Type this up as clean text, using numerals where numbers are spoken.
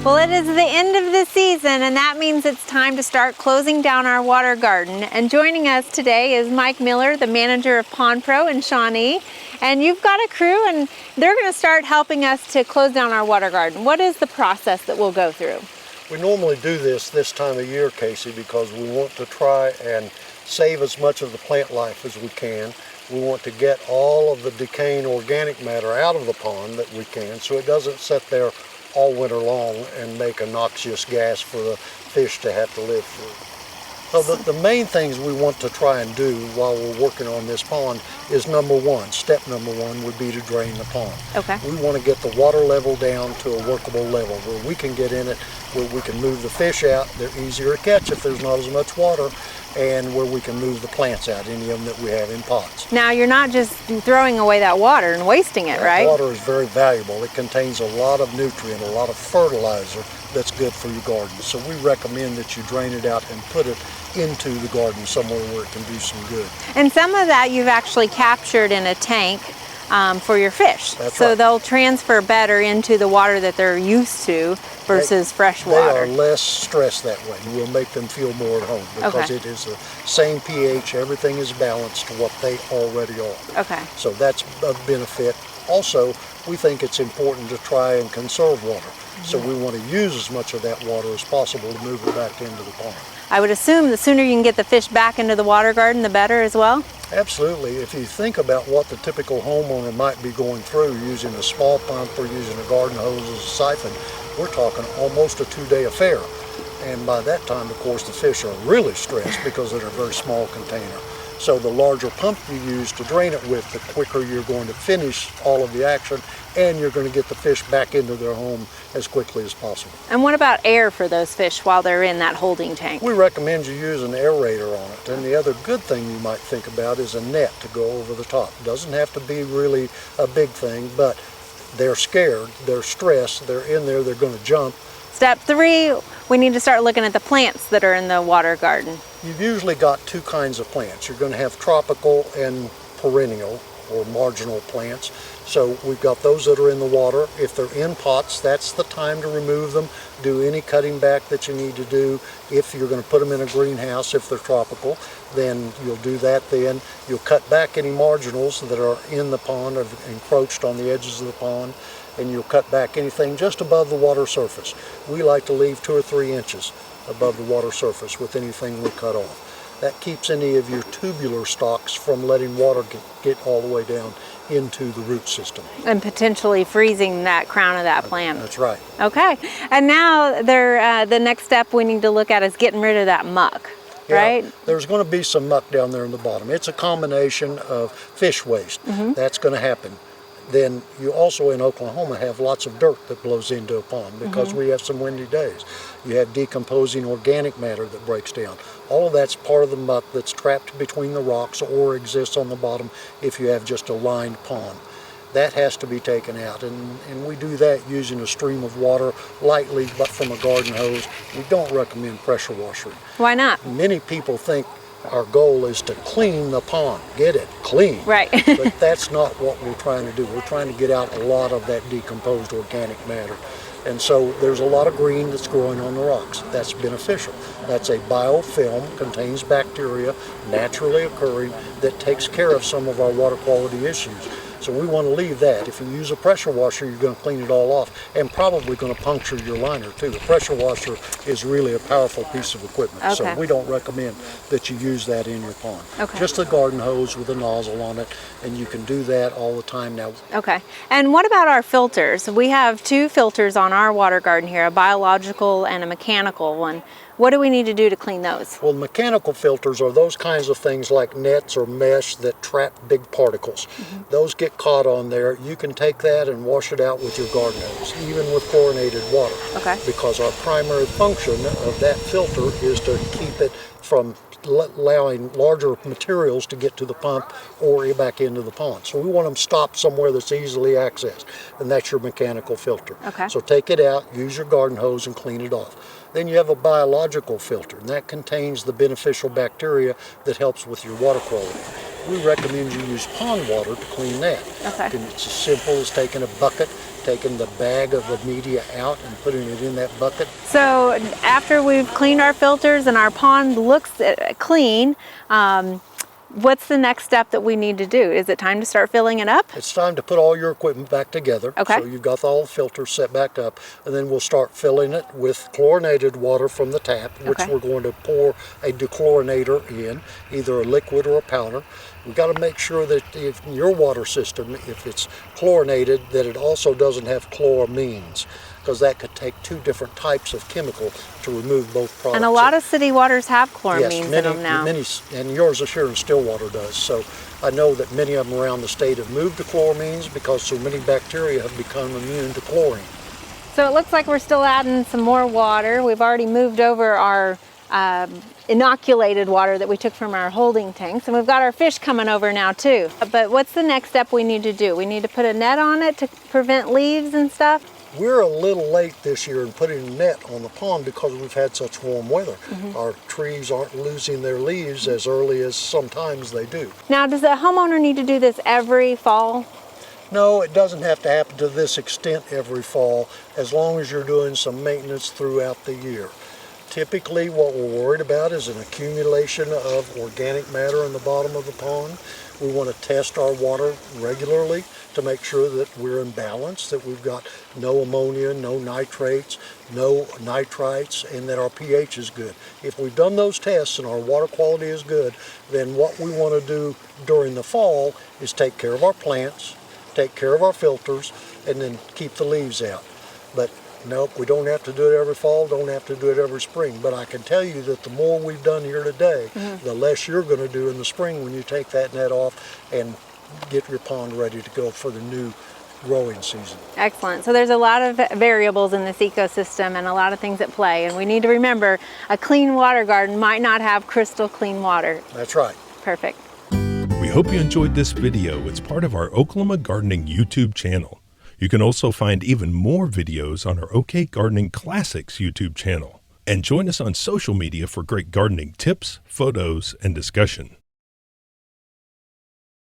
Well, it is the end of the season, and that means it's time to start closing down our water garden. And joining us today is Mike Miller, the manager of Pond Pro in Shawnee. And you've got a crew, and they're going to start helping us to close down our water garden. What is the process that we'll go through? We normally do this time of year, Casey, because we want to try and save as much of the plant life as we can. We want to get all of the decaying organic matter out of the pond that we can, so it doesn't sit there all winter long and make a noxious gas for the fish to have to live through. So the main things we want to try and do while we're working on this pond is step number one would be to drain the pond. Okay. We want to get the water level down to a workable level where we can get in it, where we can move the fish out. They're easier to catch if there's not as much water, and where we can move the plants out, any of them that we have in pots. Now, you're not just throwing away that water and wasting it, right? Water is very valuable. It contains a lot of nutrient, a lot of fertilizer that's good for your garden. So we recommend that you drain it out and put it into the garden somewhere where it can do some good. And some of that you've actually captured in a tank for your fish. That's so right. They'll transfer better into the water that they're used to versus fresh water. They are less stressed that way. We'll make them feel more at home because it is the same pH, everything is balanced to what they already are. Okay. So that's a benefit. Also, we think it's important to try and conserve water. So we want to use as much of that water as possible to move it back into the pond. I would assume the sooner you can get the fish back into the water garden, the better as well? Absolutely. If you think about what the typical homeowner might be going through using a small pump or using a garden hose as a siphon, we're talking almost a 2-day affair. And by that time, of course, the fish are really stressed because they're in a very small container. So the larger pump you use to drain it with, the quicker you're going to finish all of the action, and you're going to get the fish back into their home as quickly as possible. And what about air for those fish while they're in that holding tank? We recommend you use an aerator on it. And the other good thing you might think about is a net to go over the top. It doesn't have to be really a big thing, but they're scared, they're stressed, they're in there, they're going to jump. Step 3, we need to start looking at the plants that are in the water garden. You've usually got 2 kinds of plants. You're going to have tropical and perennial or marginal plants. So we've got those that are in the water. If they're in pots, that's the time to remove them. Do any cutting back that you need to do. If you're going to put them in a greenhouse, if they're tropical, then you'll do that then. You'll cut back any marginals that are in the pond or encroached on the edges of the pond, and you'll cut back anything just above the water surface. We like to leave 2 or 3 inches above the water surface with anything we cut off. That keeps any of your tubular stalks from letting water get all the way down into the root system. And potentially freezing that crown of that plant. That's right. Okay, and now the next step we need to look at is getting rid of that muck, right? There's going to be some muck down there in the bottom. It's a combination of fish waste. That's going to happen. Then you also in Oklahoma have lots of dirt that blows into a pond because we have some windy days. You have decomposing organic matter that breaks down. All of that's part of the muck that's trapped between the rocks or exists on the bottom if you have just a lined pond. That has to be taken out, and we do that using a stream of water lightly, but from a garden hose. We don't recommend pressure washing. Why not? Many people think our goal is to clean the pond, get it clean. Right. But that's not what we're trying to do. We're trying to get out a lot of that decomposed organic matter. And so there's a lot of green that's growing on the rocks. That's beneficial. That's a biofilm, contains bacteria, naturally occurring, that takes care of some of our water quality issues. So we want to leave that. If you use a pressure washer, you're going to clean it all off and probably going to puncture your liner too. The pressure washer is really a powerful piece of equipment. Okay. So we don't recommend that you use that in your pond. Okay. Just a garden hose with a nozzle on it, and you can do that all the time now. Okay, and what about our filters? We have 2 filters on our water garden here, a biological and a mechanical one. What do we need to do to clean those? Well, mechanical filters are those kinds of things like nets or mesh that trap big particles. Those get caught on there. You can take that and wash it out with your garden hose, even with chlorinated water. Okay. Because our primary function of that filter is to keep it from allowing larger materials to get to the pump or back into the pond. So we want them stopped somewhere that's easily accessed, and that's your mechanical filter. Okay. So take it out, use your garden hose, and clean it off. Then you have a biological filter, and that contains the beneficial bacteria that helps with your water quality. We recommend you use pond water to clean that. Okay. And it's as simple as taking a bucket, taking the bag of the media out and putting it in that bucket. So after we've cleaned our filters and our pond looks clean, what's the next step that we need to do? Is it time to start filling it up? It's time to put all your equipment back together. Okay. So you've got all the filters set back up, and then we'll start filling it with chlorinated water from the tap, which Okay. we're going to pour a dechlorinator in, either a liquid or a powder. We've got to make sure that if in your water system, if it's chlorinated, that it also doesn't have chloramines, because that could take two different types of chemical to remove both products. And a lot of city waters have chloramines Yes, in many, them now. many, and yours here in Stillwater does. So I know that many of them around the state have moved to chloramines because so many bacteria have become immune to chlorine. So it looks like we're still adding some more water. We've already moved over our inoculated water that we took from our holding tanks, and we've got our fish coming over now too. But what's the next step we need to do? We need to put a net on it to prevent leaves and stuff? We're a little late this year in putting a net on the pond because we've had such warm weather. Our trees aren't losing their leaves as early as sometimes they do. Now, does the homeowner need to do this every fall? No, it doesn't have to happen to this extent every fall, as long as you're doing some maintenance throughout the year. Typically, what we're worried about is an accumulation of organic matter in the bottom of the pond. We want to test our water regularly to make sure that we're in balance, that we've got no ammonia, no nitrates, no nitrites, and that our pH is good. If we've done those tests and our water quality is good, then what we want to do during the fall is take care of our plants, take care of our filters, and then keep the leaves out. But nope, we don't have to do it every fall, don't have to do it every spring. But I can tell you that the more we've done here today, the less you're going to do in the spring when you take that net off and get your pond ready to go for the new growing season. Excellent. So there's a lot of variables in this ecosystem and a lot of things at play, and we need to remember a clean water garden might not have crystal clean water. That's right. Perfect. We hope you enjoyed this video. It's part of our Oklahoma Gardening YouTube channel. You can also find even more videos on our OK Gardening Classics YouTube channel. And join us on social media for great gardening tips, photos, and discussion.